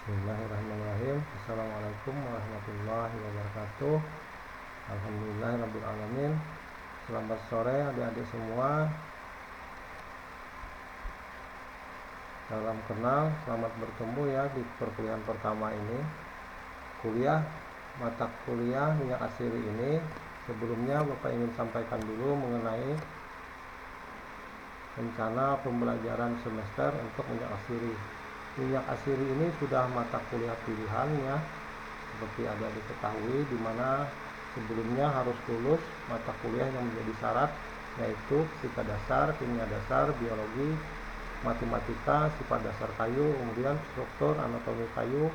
Bismillahirrahmanirrahim. Assalamualaikum warahmatullahi wabarakatuh. Alhamdulillahirrabbilalamin. Selamat sore adik-adik semua. Salam kenal, selamat bertemu ya di perkuliahan pertama ini. Mata kuliah minyak asiri ini, sebelumnya Bapak ingin sampaikan dulu mengenai rencana pembelajaran semester untuk minyak asiri. Minyak asiri ini sudah mata kuliah pilihan ya, seperti ada diketahui, di mana sebelumnya harus lulus mata kuliah yang menjadi syarat, yaitu fisika dasar, kimia dasar, biologi, matematika, sifat dasar kayu, kemudian struktur anatomi kayu,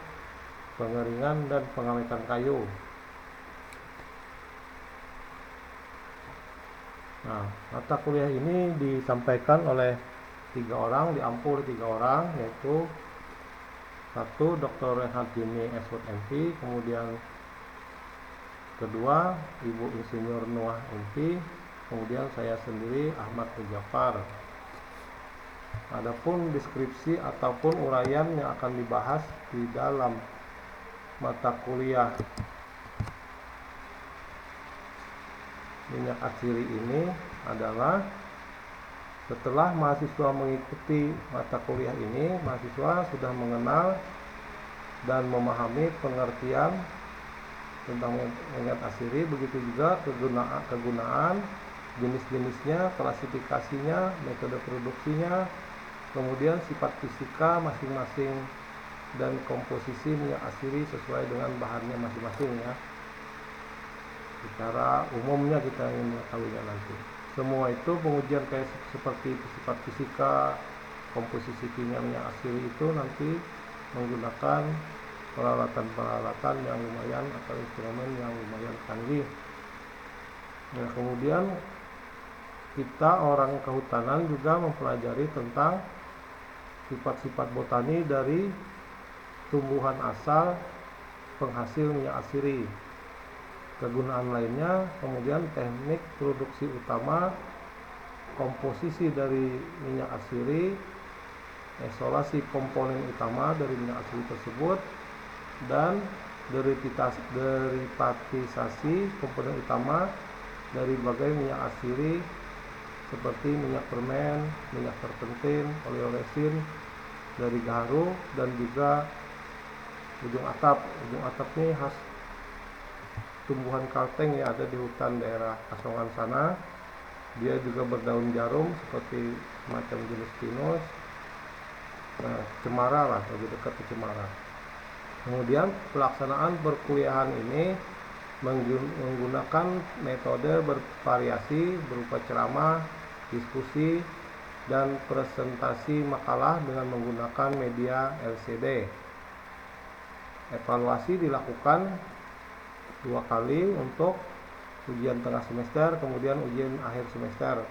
pengeringan dan pengawetan kayu. Nah, mata kuliah ini disampaikan oleh 3 orang, diampu oleh 3 orang, yaitu 1 Dr. Renhat Jimmy Eswood MP, kemudian kedua Ibu Insinyur Nuah MP, kemudian saya sendiri Ahmad Mujafar. Adapun deskripsi ataupun uraian yang akan dibahas di dalam mata kuliah minyak asiri ini adalah, setelah mahasiswa mengikuti mata kuliah ini, mahasiswa sudah mengenal dan memahami pengertian tentang minyak asiri, begitu juga kegunaan, jenis-jenisnya, klasifikasinya, metode produksinya, kemudian sifat fisika masing-masing dan komposisi minyak asiri sesuai dengan bahannya masing-masing ya. Secara umumnya kita ingin mengetahuinya nanti. Semua itu pengujian kayak seperti sifat fisika, komposisi kimia minyak asiri itu nanti menggunakan peralatan-peralatan yang lumayan atau instrumen yang lumayan canggih. Nah, kemudian kita orang kehutanan juga mempelajari tentang sifat-sifat botani dari tumbuhan asal penghasil minyak asiri, kegunaan lainnya, kemudian teknik produksi utama, komposisi dari minyak asiri, isolasi komponen utama dari minyak asiri tersebut, dan derivatisasi komponen utama dari berbagai minyak asiri seperti minyak permen, minyak terpentin, oleoresin dari gaharu, dan juga ujung atap. Ujung atap ini khas tumbuhan kalteng yang ada di hutan daerah Kasongan sana. Dia juga berdaun jarum seperti macam jenis pinus. Nah, cemara lah, lebih dekat ke cemara. Kemudian pelaksanaan perkuliahan ini menggunakan metode bervariasi berupa ceramah, diskusi, dan presentasi makalah dengan menggunakan media LCD. Evaluasi dilakukan 2 kali untuk ujian tengah semester, kemudian ujian akhir semester.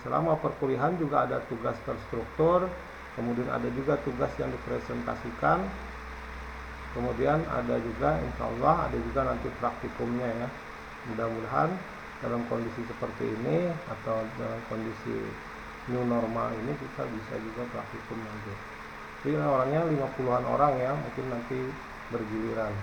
Selama perkuliahan juga ada tugas terstruktur, kemudian ada juga tugas yang dipresentasikan, kemudian ada juga insya Allah ada juga nanti praktikumnya ya. Mudah-mudahan dalam kondisi seperti ini atau dalam kondisi new normal ini kita bisa juga praktikum nanti. Jadi orangnya 50-an orang ya, mungkin nanti bergiliran.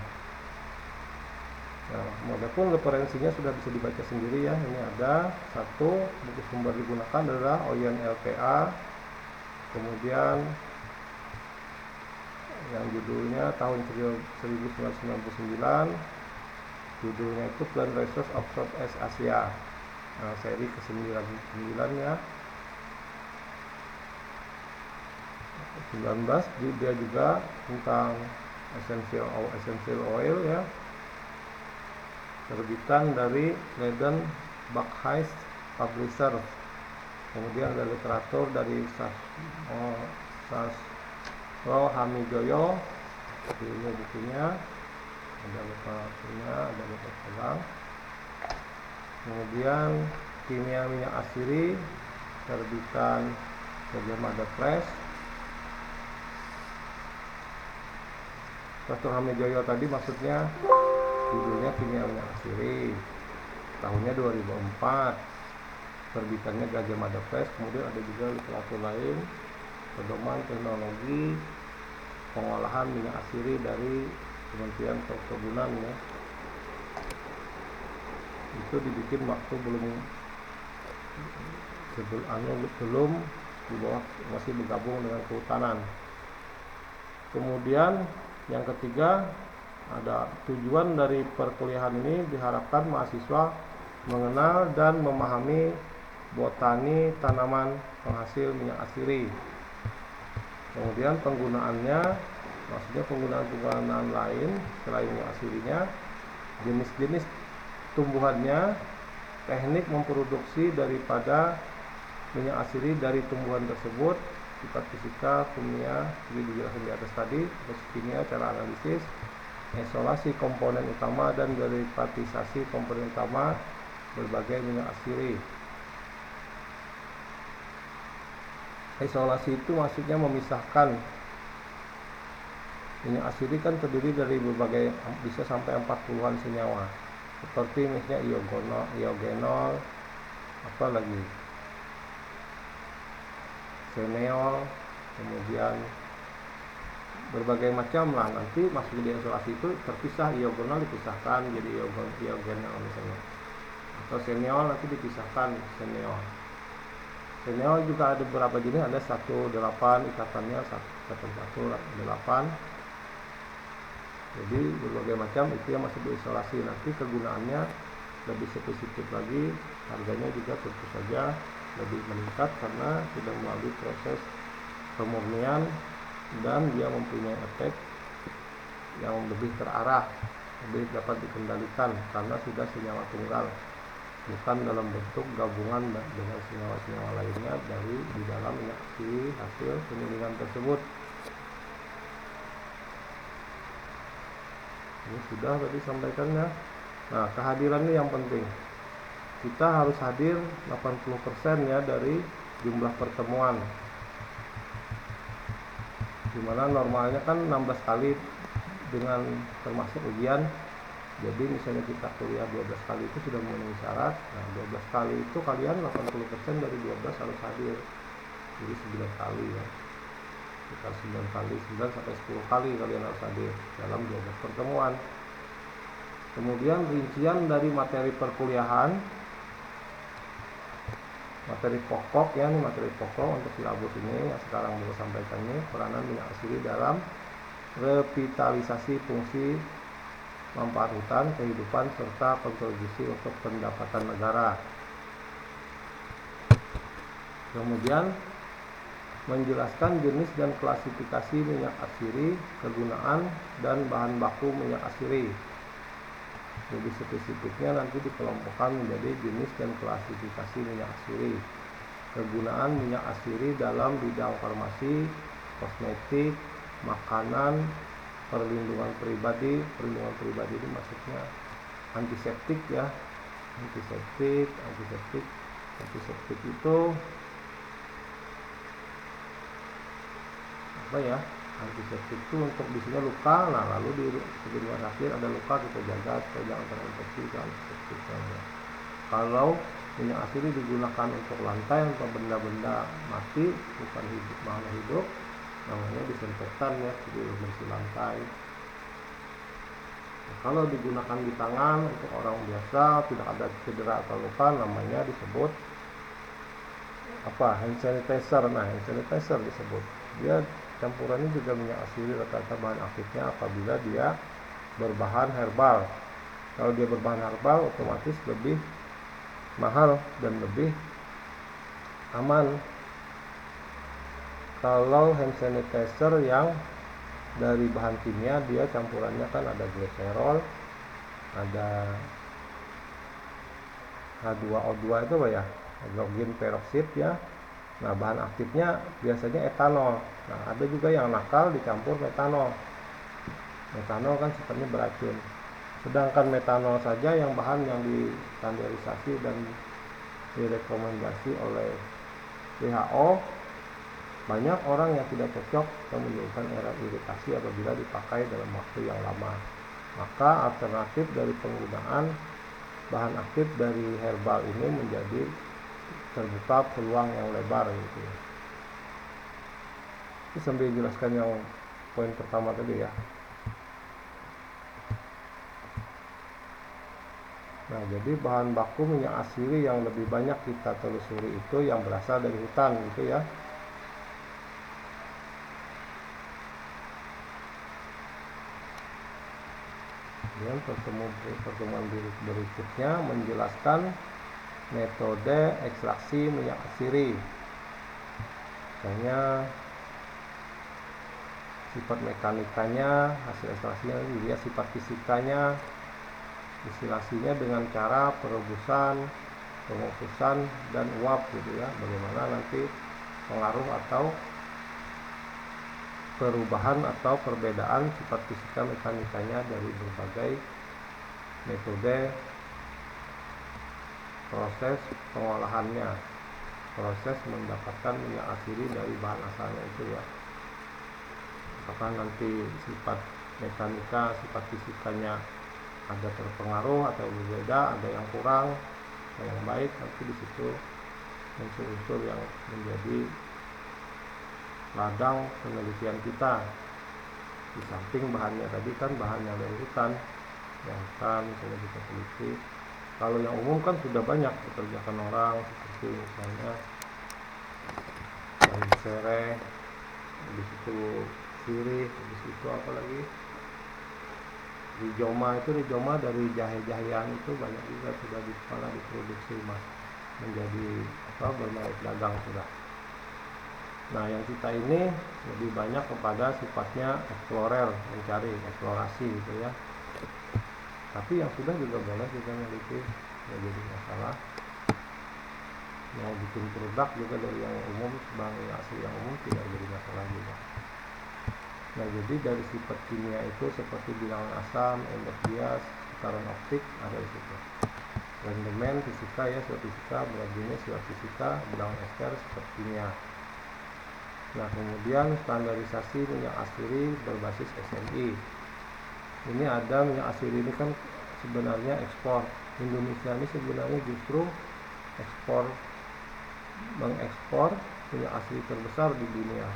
Nah, walaupun referensinya sudah bisa dibaca sendiri ya. Ini ada 1 buku sumber digunakan adalah Oyen LPA, kemudian yang judulnya tahun 1999, judulnya itu Plant Resource of Southeast Asia. Nah, seri ke-99 ya. 19 dia juga tentang essential oil ya, terbitan dari Leiden Buckheist Publisher. Kemudian ada literatur dari Sasro Hamijoyo, ini bukunya, ada literaturnya, ada literatur. Kemudian kimia minyak asiri, terbitan Gajah Mada Press. Sasro Hamijoyo tadi maksudnya judulnya kimia minyak asiri, tahunnya 2004, terbitannya Gajah Mada Press. Kemudian ada juga literatur lain, pedoman teknologi pengolahan minyak asiri dari Kementerian Perkebunan ya. Itu dibikin waktu belum di bawah, masih bergabung dengan kehutanan. Kemudian yang ketiga, ada tujuan dari perkuliahan ini diharapkan mahasiswa mengenal dan memahami botani tanaman penghasil minyak asiri. Kemudian penggunaannya, maksudnya penggunaan lain selain minyak asirinya, jenis-jenis tumbuhannya, teknik memproduksi daripada minyak asiri dari tumbuhan tersebut, sifat fisika, kimia, jadi dijelaskan di atas tadi, terus kimia, cara analisis, isolasi komponen utama dan derivatisasi komponen utama berbagai minyak asiri. Isolasi itu maksudnya memisahkan. Minyak asiri kan terdiri dari berbagai, bisa sampai 40-an senyawa, seperti misalnya iogenol, apa lagi, seneol, kemudian berbagai macam lah. Nanti masuk di isolasi itu terpisah, iogenol dipisahkan jadi iogenol misalnya, atau seneol nanti dipisahkan seneol. Seneol juga ada beberapa jenis, ada 1,8 ikatannya 1,8. Jadi berbagai macam itu yang masuk diisolasi. Nanti kegunaannya lebih spesifik lagi, harganya juga tentu saja lebih meningkat karena sudah melalui proses pemurnian dan dia mempunyai efek yang lebih terarah, lebih dapat dikendalikan karena sudah senyawa tunggal, bukan dalam bentuk gabungan dengan senyawa-senyawa lainnya dari di dalam minyak asiri hasil penyulingan tersebut. Ini sudah tadi sampaikannya. Nah, kehadiran ini yang penting. Kita harus hadir 80% ya dari jumlah pertemuan. Dimana normalnya kan 16 kali dengan termasuk ujian. Jadi misalnya kita kuliah 12 kali itu sudah memenuhi syarat. Nah, 12 kali itu kalian 80% dari 12 harus hadir. Jadi 9 kali ya. Kita 9 kali, 9 sampai 10 kali kalian harus hadir dalam 12 pertemuan. Kemudian rincian dari materi perkuliahan, materi pokok ya, ini materi pokok untuk silabus ini yang sekarang baru sampaikan ini, peranan minyak asiri dalam revitalisasi fungsi manfaat hutan, kehidupan, serta kontribusi untuk pendapatan negara. Kemudian menjelaskan jenis dan klasifikasi minyak asiri, kegunaan dan bahan baku minyak asiri. Lebih spesifiknya nanti dikelompokkan menjadi jenis dan klasifikasi minyak asiri. Kegunaan minyak asiri dalam bidang farmasi, kosmetik, makanan, perlindungan pribadi. Perlindungan pribadi ini maksudnya antiseptik ya. Antiseptik itu apa ya? Antiseptik itu untuk biasanya luka. Nah, lalu di rumah sakit ada luka, kita jaga supaya jangan terinfeksi ke antiseptik. Kalau minyak asiri digunakan untuk lantai atau benda-benda mati, bukan hidup, makhluk hidup, namanya disinfektan ya, jadi bersih lantai. Nah, kalau digunakan di tangan untuk orang biasa, tidak ada cedera atau luka, namanya disebut apa? Hand sanitizer. Nah, hand sanitizer disebut. Dia campurannya juga minyak asiri, rata-rata bahan aktifnya apabila dia berbahan herbal. Kalau dia berbahan herbal otomatis lebih mahal dan lebih aman. Kalau hand sanitizer yang dari bahan kimia, dia campurannya kan ada glycerol, ada H2O2 itu apa ya, hidrogen peroksid ya. Nah, bahan aktifnya biasanya etanol. Nah, ada juga yang nakal dicampur metanol. Metanol kan sifatnya beracun. Sedangkan metanol saja yang bahan yang distandarisasi dan direkomendasi oleh WHO, banyak orang yang tidak cocok dan menyebabkan iritasi apabila dipakai dalam waktu yang lama. Maka alternatif dari penggunaan bahan aktif dari herbal ini menjadi terbuka peluang yang lebar gitu. Ini sambil jelaskan yang poin pertama tadi ya. Nah, jadi bahan baku minyak asiri yang lebih banyak kita telusuri itu yang berasal dari hutan gitu ya. Kemudian pertemuan berikutnya menjelaskan metode ekstraksi minyak asiri. Misalnya sifat mekanikanya, hasil ekstraksinya, dilihat sifat fisikanya, distilasinya dengan cara perebusan, pengukusan, dan uap gitu ya. Bagaimana nanti pengaruh atau perubahan atau perbedaan sifat fisika mekanikanya dari berbagai metode proses pengolahannya, proses mendapatkan minyak asiri dari bahan asalnya itu ya. Apakah nanti sifat mekanika, sifat fisikanya ada terpengaruh atau berbeda, ada yang kurang, ada yang baik, nanti di situ unsur-unsur yang menjadi ladang penelitian kita. Di samping bahannya tadi kan bahannya dari hutan, yang hutan misalnya kita teliti. Kalau yang umum kan sudah banyak dikerjakan orang, seperti misalnya kayu sereh, habis itu sirih, habis itu apa lagi, rijoma dari jahe-jahean itu banyak juga sudah diproduksi mas menjadi bermerek dagang sudah. Nah, yang kita ini lebih banyak kepada sifatnya eksplorer, mencari, eksplorasi gitu ya. Tapi yang sudah juga boleh kita meneliti, nggak jadi masalah. Mau bikin produk juga dari yang umum, bahan asli yang umum tidak jadi masalah juga. Nah, jadi dari sifat kimia itu seperti bilangan asam, endok bias, tekanan optik ada di situ. Rendemen fisika ya, sifat fisika, berat jenis, sifat fisika, bilangan ester, sifat kimia. Nah, kemudian standarisasi minyak asiri berbasis SNI. Ini ada minyak asiri ini kan sebenarnya ekspor. Indonesia ini sebenarnya justru mengekspor minyak asiri terbesar di dunia.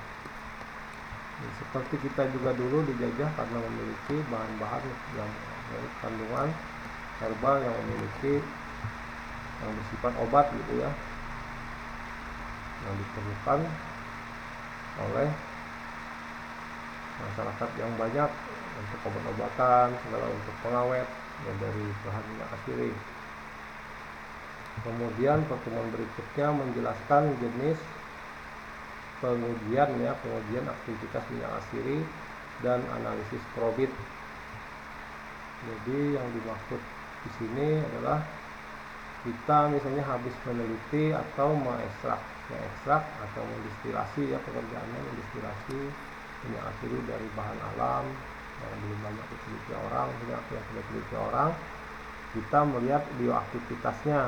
Nah, seperti kita juga dulu dijajah karena memiliki bahan-bahan yang kandungan herbal yang memiliki yang bersifat obat gitu ya, yang diperlukan oleh masyarakat yang banyak untuk obat-obatan, segala untuk pengawet ya, dari bahan minyak asiri. Kemudian pertemuan berikutnya menjelaskan jenis pengujian aktivitas minyak asiri dan analisis probit. Jadi yang dimaksud di sini adalah kita misalnya habis meneliti atau mengekstrak atau mendistilasi ya, pekerjaannya mendistilasi minyak asiri dari bahan alam yang belum banyak diteliti orang, yang sudah diteliti orang, kita melihat bioaktivitasnya,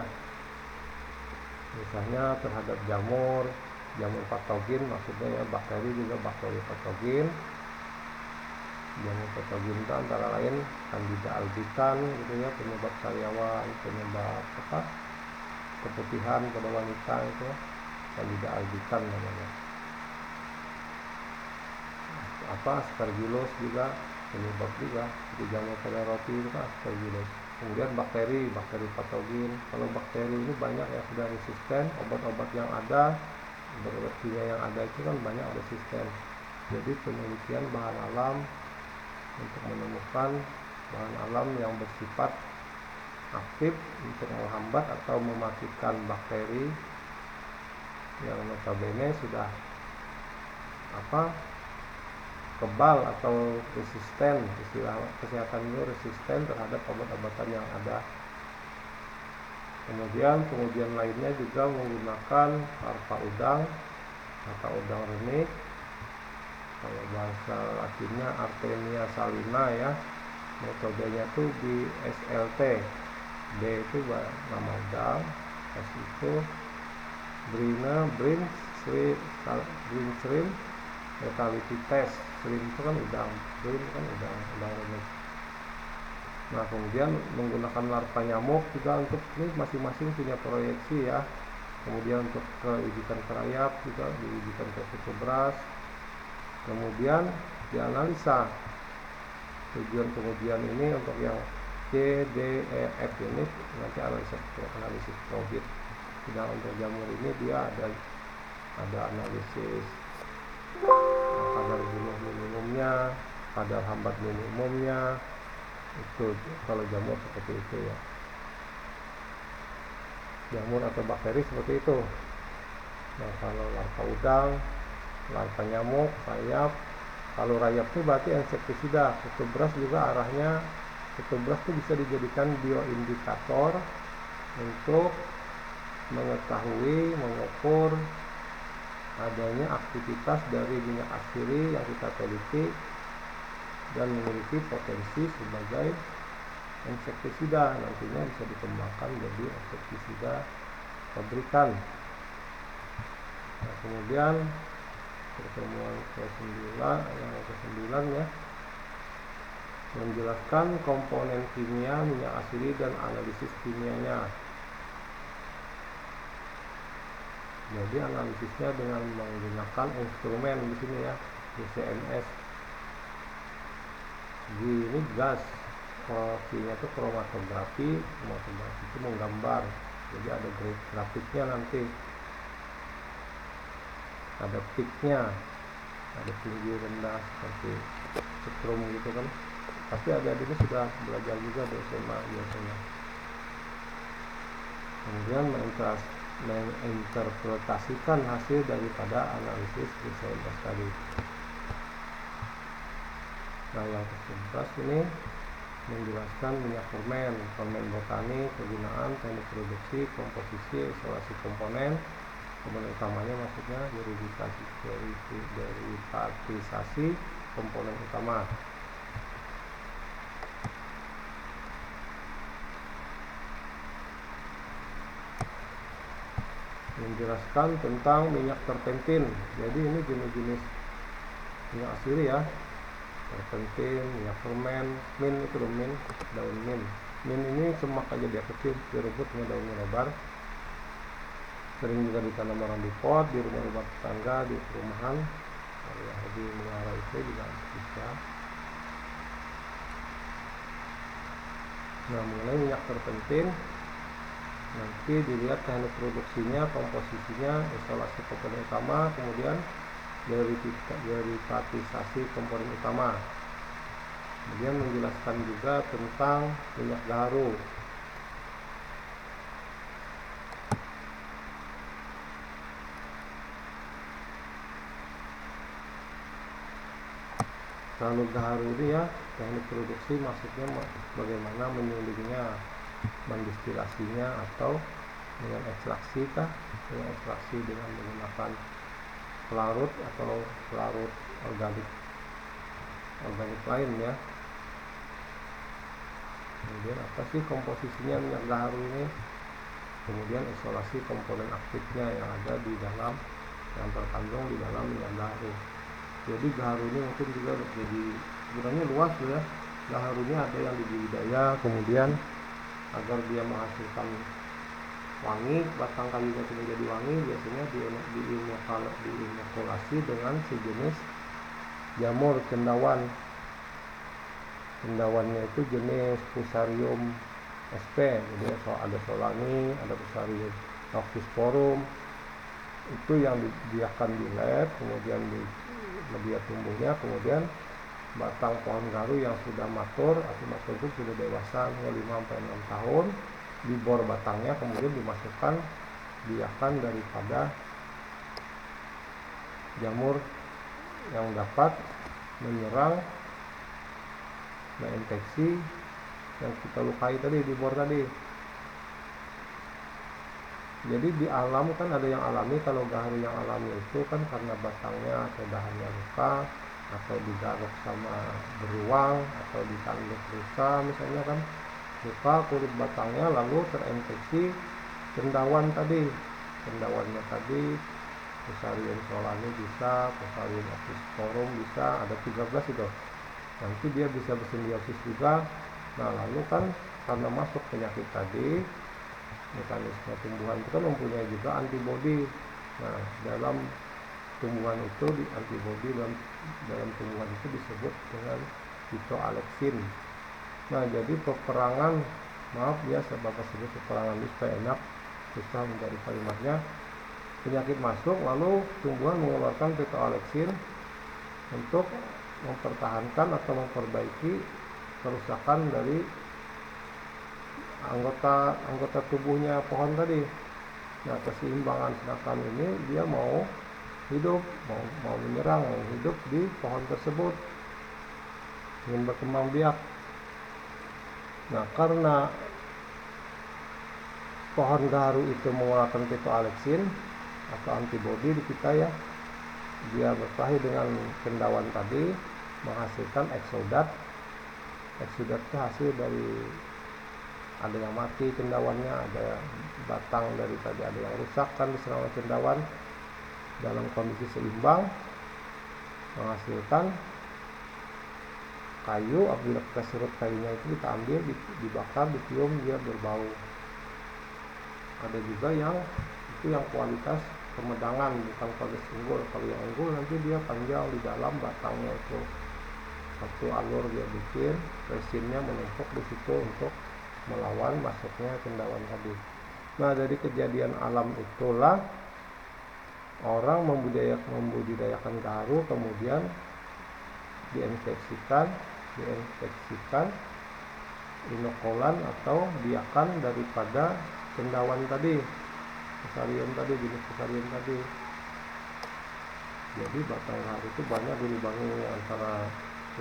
misalnya terhadap jamur patogen, maksudnya ya bakteri patogen. Jamur patogen itu antara lain Candida albicans gitu ya, penyebab sariawan, penyebab keputihan pada wanita itu Candida albicans namanya. Aspergillus juga penyebab juga, di jamur pada roti itu kan aspergillus. Kemudian bakteri patogen. Kalau bakteri ini banyak yang sudah resisten, obat-obat yang ada, obat-obat kimia yang ada itu kan banyak resisten. Jadi penelitian bahan alam untuk menemukan bahan alam yang bersifat aktif untuk menghambat atau mematikan bakteri yang notabene sudah kebal atau resisten, istilah kesehatan itu resisten terhadap obat-obatan yang ada. Kemudian pengujian lainnya juga menggunakan larva udang renik, kalau bahasa latinnya Artemia salina ya, metodenya itu di SLT. B itu nama udang, S itu Brine shrimp lethality test. Shrimp itu kan udang, Brine kan udang renik. Nah, kemudian menggunakan larva nyamuk juga untuk ini masing-masing punya proyeksi ya. Kemudian untuk ke ibikan kerayap juga, diibikan ke kutu beras. Kemudian dianalisa. Tujuan pengujian ini untuk yang C, D, E, F ini nanti analisis profit. Sedang untuk jamur ini dia ada analisis kadar bunuh minimumnya, kadar hambat minimumnya. Itu kalau jamur seperti itu ya. Jamur atau bakteri seperti itu. Nah, kalau larva udang, larva nyamuk, rayap. Kalau rayap itu berarti insektisida. Ketubras juga arahnya, ketubras itu bisa dijadikan bioindikator untuk mengetahui, mengukur adanya aktivitas dari minyak asiri yang kita teliti dan memiliki potensi sebagai insektisida. Nantinya bisa dikembangkan jadi insektisida pabrikan. Nah, kemudian pertemuan ke-9 ya, menjelaskan komponen kimia minyak asiri dan analisis kimianya. Jadi analisisnya dengan menggunakan instrumen di sini ya, CMS. Ini gas, Q-nya itu kromatografi. Kromatografi itu menggambar. Jadi ada grafiknya nanti. Ada peaknya, ada tinggi rendah seperti setrum gitu kan. Tapi adik-adik ini sudah belajar juga di SMA biasanya. Kemudian menginterpretasikan hasil daripada analisis CMS tadi. Nah, yang ke-11 ini menjelaskan minyak fermen botanik, kegunaan, teknik produksi, komposisi, isolasi komponen utamanya, maksudnya derivatisasi komponen utama. Menjelaskan tentang minyak terpentin. Jadi ini jenis-jenis minyak asiri ya. Terpentin, minyak fermen, min itu loh, daun min. Min ini semak aja, dia kecil, di rumputnya daunnya lebar. Sering juga ditanam orang di pot, di rumah-rumah tetangga, di perumahan. Di menara itu juga bisa. Nah, mengenai minyak terpentin, nanti dilihat teknik produksinya, komposisinya, isolasi komponen utama, kemudian derivatisasi komponen utama. Kemudian menjelaskan juga tentang minyak gaharu. Kalau gaharu ini ya, teknik produksi maksudnya bagaimana menyulingnya, mendestilasinya, atau dengan ekstraksi kah? Dengan ekstraksi dengan menggunakan pelarut atau pelarut organik lain ya. Kemudian apa sih komposisinya minyak gaharu ini? Kemudian isolasi komponen aktifnya yang ada di dalam, yang terkandung di dalam minyak gaharu. Jadi gaharu ini mungkin juga jadi gunanya luas ya. Gaharu ini ada yang di budidaya, kemudian agar dia menghasilkan wangi, batang kayu itu menjadi wangi, biasanya diinokulasi dengan sejenis jamur cendawan. Cendawannya itu jenis Fusarium sp. Jadi ada Solani, ada Fusarium Noctisporum. Itu yang dibiarkan di lab, kemudian dia tumbuhnya, kemudian batang pohon gaharu yang sudah matur itu sudah dewasa 5-6 tahun, dibor batangnya, kemudian dimasukkan, biarkan daripada jamur yang dapat menyerang, menginfeksi yang kita lukai tadi, dibor tadi. Jadi di alam kan ada yang alami. Kalau gaharu yang alami itu kan karena batangnya atau dahannya luka, atau digaruk sama beruang, atau ditanduk rusa misalnya kan, luka kulit batangnya lalu terinfeksi cendawan tadi. Cendawannya tadi Fusarium solani bisa, Fusarium Noctisporum bisa, ada 13 itu. Nanti dia bisa bersimbiosis juga. Nah, lalu kan karena masuk penyakit tadi, mekanisme tumbuhan itu kan mempunyai juga antibodi. Nah, dalam tumbuhan itu di antibodi dalam tumbuhan itu disebut dengan fitoaleksin. Nah, jadi peperangan, maaf ya Bapak sebut peperangan ini supaya enak, susah mencari kalimatnya. Penyakit masuk, lalu tumbuhan mengeluarkan fitoaleksin untuk mempertahankan atau memperbaiki kerusakan dari anggota tubuhnya pohon tadi. Nah, keseimbangan sedangkan ini dia mau hidup, mau menyerang, mau hidup di pohon tersebut, ingin berkembang biak. Nah, karena pohon gaharu itu mengeluarkan fitoaleksin atau antibodi di kita ya, dia berkelahi dengan cendawan tadi, menghasilkan eksodat. Eksodat itu hasil dari ada yang mati cendawannya, ada batang dari tadi ada yang rusak kan diserang oleh cendawan. Dalam kondisi seimbang menghasilkan kayu. Apabila kita serut kayunya itu kita ambil, dibakar, ditium, dia berbau. Ada juga yang itu yang kualitas pemedangan, bukan kualitas unggul. Kalau yang unggul nanti dia panjang di dalam batangnya itu, satu alur dia bikin, resinnya menumpuk di situ untuk melawan masuknya cendawan tadi. Nah, dari kejadian alam itulah orang membudidayakan gaharu, kemudian diinfeksikan inokulan atau biakan daripada cendawan tadi, fusarium tadi, jenis fusarium tadi. Jadi batang gaharu itu banyak dilubangi antara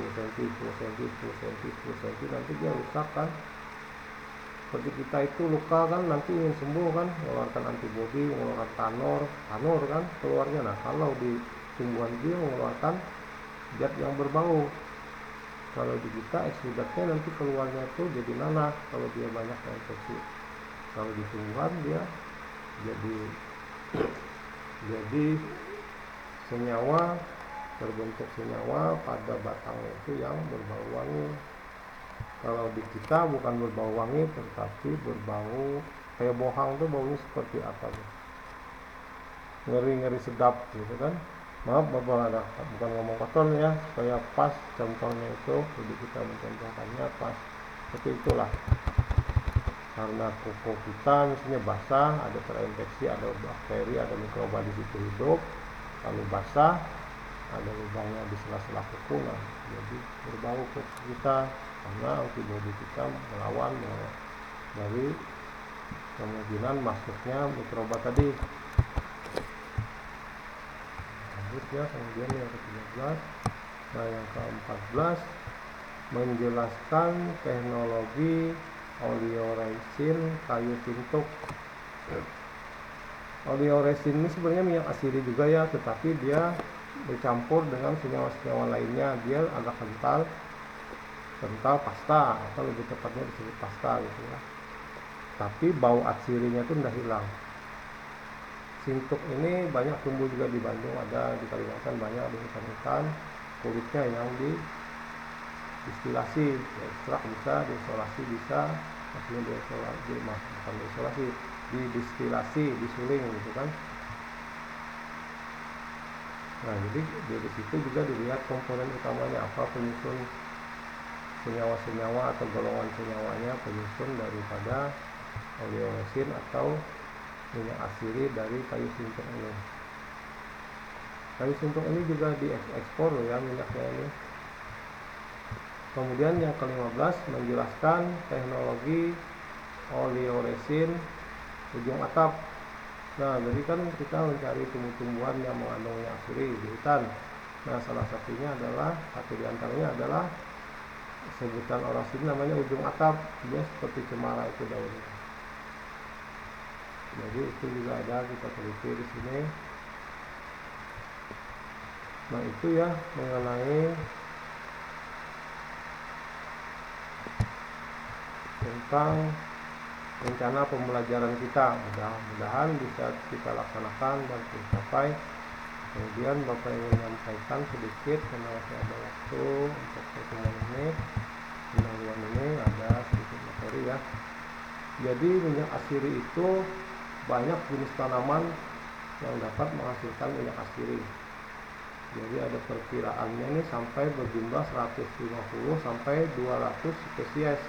10 cm, 10 cm, 10 cm, 10 cm, nanti dia rusak kan. Seperti kita itu luka kan, nanti ingin sembuh kan, mengeluarkan antibodi, mengeluarkan tanur kan keluarnya. Nah, kalau di tumbuhan dia mengeluarkan zat yang berbau. Kalau di kita eksudatnya nanti keluarnya itu jadi nanah kalau dia banyak infeksi. Kalau di tumbuhan dia jadi senyawa, terbentuk senyawa pada batangnya itu yang berbau wangi. Kalau di kita bukan berbau wangi, tetapi berbau kayak bohang tuh, baunya seperti apa tuh? Ngeri sedap gitu kan. Maaf Bapak, bukan ngomong kotor ya, supaya pas contohnya itu, jadi kita mencontohkannya pas seperti itulah. Karena kuku kita misalnya basah, ada terinfeksi, ada bakteri, ada mikroba di situ hidup, lalu basah, ada lubangnya di sela-sela kuku, nah jadi berbau kuku kita karena antibodi kita melawan dari kemungkinan masuknya mikroba tadi. Lanjutnya kemudian yang ke-13. Nah, yang ke-14 menjelaskan teknologi oleoresin kayu pintuk. Oleoresin ini sebenarnya minyak asiri juga ya, tetapi dia bercampur dengan senyawa-senyawa lainnya, dia agak kental pasta, atau lebih tepatnya disebut pasta gitu ya. Tapi bau asirinya itu tidak hilang. Sintuk ini banyak tumbuh juga di Bandung, ada di Kalimantan banyak, di hutan-hutan. Kulitnya yang distilasi, ekstrak bisa, diisolasi bisa, maksudnya bukan diisolasi, didistilasi, disuling gitu kan. Nah, jadi dari situ juga dilihat komponen utamanya apa, penyusun senyawa-senyawa atau golongan senyawanya, penyusun daripada oleoresin atau minyak asiri dari kayu sintuk ini. Kayu sintuk ini juga diekspor ya minyaknya ini. Kemudian yang ke-15 menjelaskan teknologi oleoresin ujung atap. Nah, jadi kan kita mencari tumbuh-tumbuhan yang mengandung minyak asiri di hutan. Nah, salah satunya adalah, satu di antaranya adalah sebutan orang sini namanya ujung atap. Dia seperti cemara itu daunnya. Jadi itu juga ada, kita teliti di sini. Nah, itu ya mengenai tentang rencana pembelajaran kita. Mudah-mudahan bisa kita laksanakan dan tercapai. Kemudian Bapak ingin menyampaikan sedikit karena masih ada waktu untuk pertemuan ini. Pendahuluan ini ada sedikit materi ya. Jadi minyak asiri itu banyak jenis tanaman yang dapat menghasilkan minyak asiri. Jadi ada perkiraannya nih sampai berjumlah 150 sampai 200 spesies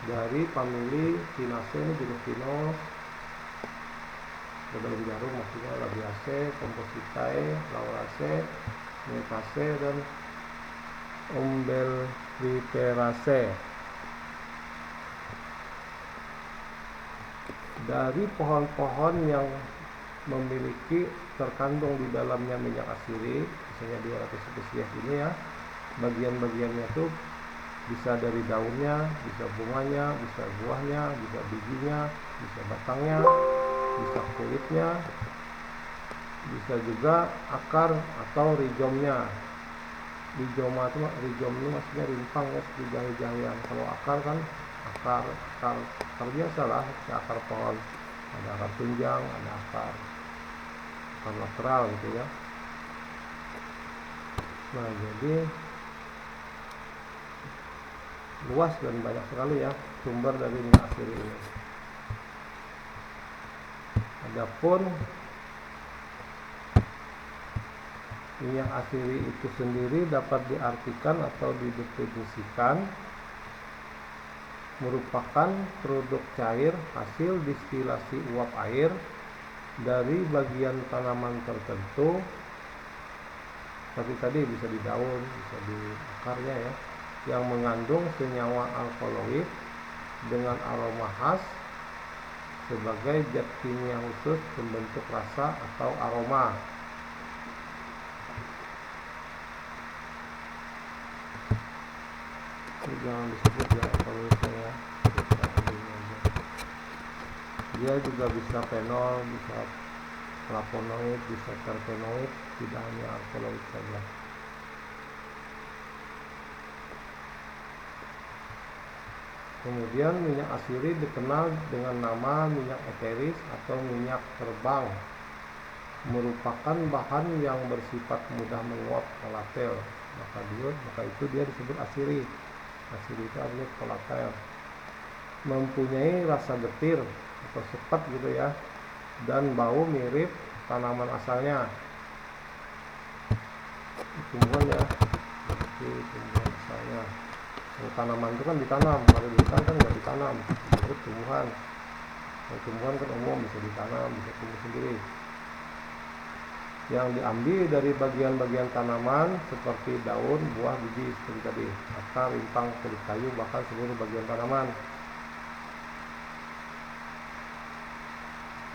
dari famili Pinnaceae, ini jenis Pinus, daun jarum maksudnya, Labiaceae, Compositae, Lauraceae, Myrtaceae, dan Umbelliferaceae. Dari pohon-pohon yang memiliki terkandung di dalamnya minyak asiri, misalnya 200 spesies ini ya, bagian-bagiannya tuh bisa dari daunnya, bisa bunganya, bisa buahnya, bisa bijinya, bisa batangnya, bisa kulitnya, bisa juga akar atau rizomnya. Rizoma itu maksudnya rimpang ya, seperti jahe-jahean. Kalau akar kan akar biasa lah, akar pohon. Ada akar tunjang, ada akar lateral gitu ya. Nah, jadi luas dan banyak sekali ya sumber dari minyak asiri ini. Adapun minyak asiri itu sendiri dapat diartikan atau didefinisikan merupakan produk cair hasil distilasi uap air dari bagian tanaman tertentu, seperti tadi bisa di daun, bisa di akarnya ya, yang mengandung senyawa alkaloid dengan aroma khas sebagai zat kimia khusus pembentuk rasa atau aroma. Jangan disebut ya alkaloidnya ya, dia juga bisa fenol, bisa flavonoid, bisa terpenoid, tidak hanya alkaloid saja. Kemudian minyak asiri dikenal dengan nama minyak eteris atau minyak terbang, merupakan bahan yang bersifat mudah menguap volatil, maka itu dia disebut asiri. Asiri itu artinya volatil, mempunyai rasa getir atau sepet gitu ya, dan bau mirip tanaman asalnya. Tumbuhan ya, seperti tumbuhan asalnya. Tanaman itu kan ditanam, kalau di hutan kan nggak ditanam, itu tumbuhan. Kalau tumbuhan kan umum, bisa ditanam, bisa tumbuh sendiri. Yang diambil dari bagian-bagian tanaman seperti daun, buah, biji seperti tadi, akar, rimpang, kulit kayu, bahkan seluruh bagian tanaman.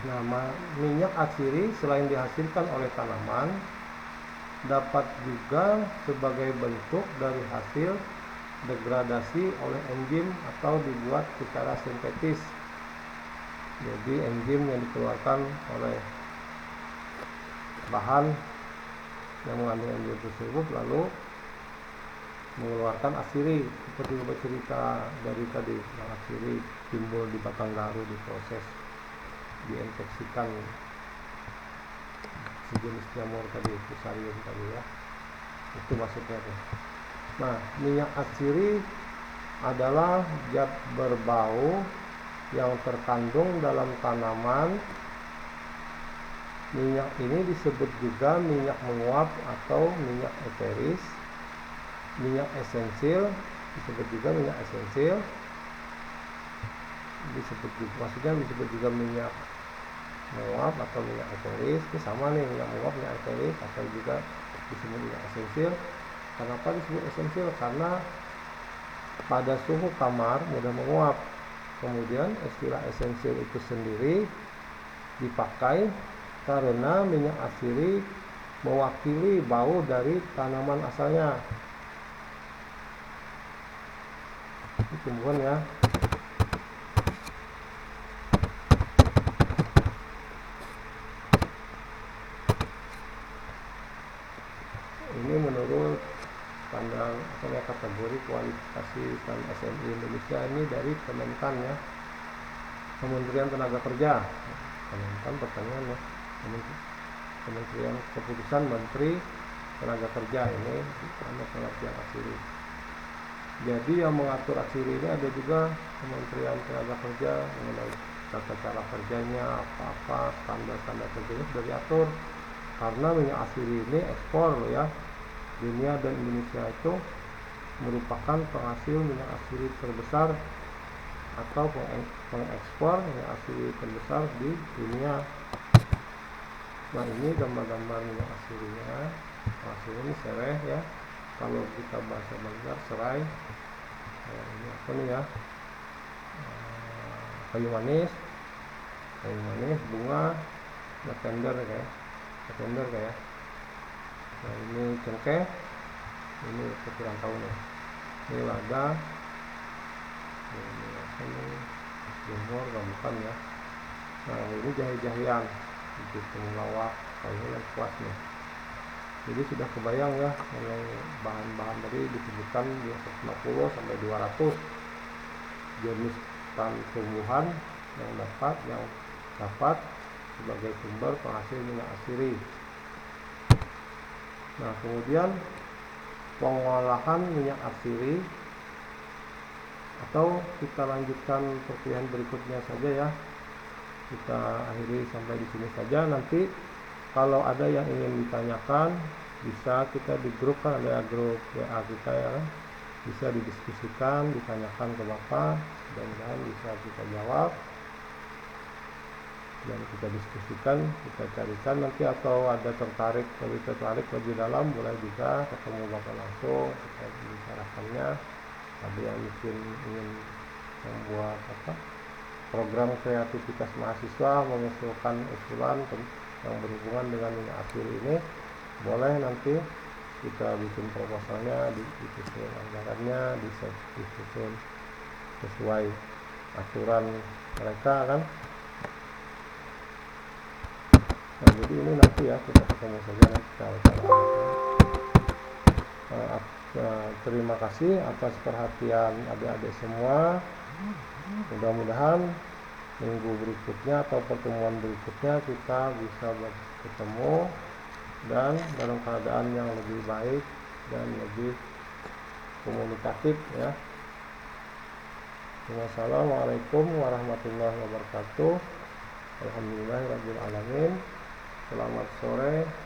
Nah, minyak asiri selain dihasilkan oleh tanaman, dapat juga sebagai bentuk dari hasil degradasi oleh enzim atau dibuat secara sintetis. Jadi enzim yang dikeluarkan oleh bahan yang mengandung enzim tersebut lalu mengeluarkan asiri, seperti cerita dari tadi, yang asiri timbul di batang garu diproses, diinfeksikan sejenis jamur tadi, fusarium tadi ya, itu maksudnya tuh. Nah, minyak asiri adalah zat berbau yang terkandung dalam tanaman. Minyak ini disebut juga minyak menguap atau minyak eteris, minyak esensil, disebut juga minyak esensil, maksudnya disebut juga minyak menguap atau minyak eteris. Itu sama nih, minyak menguap, minyak eteris, atau juga disebut minyak esensil. Kenapa disebut esensil? Karena pada suhu kamar mudah menguap. Kemudian istilah esensil itu sendiri dipakai karena minyak asiri mewakili bau dari tanaman asalnya. Ini tumbuhan ya. Ini menurut pandang kategori kualifikasi dan SNI Indonesia ini dari Kementan ya, Kementerian Tenaga Kerja. Kementan pertanyaan ya, Kementerian Keputusan Menteri Tenaga Kerja ini pengertian asiri. Jadi yang mengatur asiri ini ada juga Kementerian Tenaga Kerja mengenai tata cara kerjanya, apa-apa standar-standar kerjanya sudah diatur. karena minyak asiri ini ekspor loh ya. Dunia dan Indonesia itu merupakan penghasil minyak asiri terbesar atau pengekspor minyak asiri terbesar di dunia. Nah, ini gambar-gambar minyak asirinya. Hasil ini sereh ya, kalau kita bahasa Banjar serai. Ini apa nih ya, kayu manis, bunga, lavender kayak. Nah, ini cengkeh, ini kurang tahu nih. Ini lada, ini apa nih, jemur, bukan ya. Nah, ini jahe-jahean, itu lawak, kayaknya puas nih. Jadi sudah kebayang ya, mengenai bahan-bahan tadi disebutkan 250 sampai 200 jenis tumbuhan yang dapat sebagai sumber penghasil minyak asiri. Nah, kemudian pengolahan minyak asiri, atau kita lanjutkan perkuliahan berikutnya saja ya. Kita akhiri sampai di sini saja. Nanti kalau ada yang ingin ditanyakan, bisa kita di grup, kan ada grup WA kita ya, bisa didiskusikan, ditanyakan ke Bapak, mudah-mudahan bisa kita jawab dan kita diskusikan, kita carikan nanti, atau ada lebih tertarik lebih dalam, boleh juga ketemu Bapak langsung, kita bicarakannya. Ada yang mungkin ingin membuat program kreativitas mahasiswa, mengusulkan usulan yang berhubungan dengan minyak asiri ini, boleh nanti kita bikin proposalnya, disusun anggarannya, disusun sesuai aturan mereka kan. Nah, jadi ini nanti ya kita ketemu saja nanti terima kasih atas perhatian adik-adik semua. Mudah-mudahan minggu berikutnya atau pertemuan berikutnya kita bisa bertemu dan dalam keadaan yang lebih baik dan lebih komunikatif ya. Wassalamualaikum warahmatullahi wabarakatuh. Alhamdulillahirabbil alamin. Selamat sore.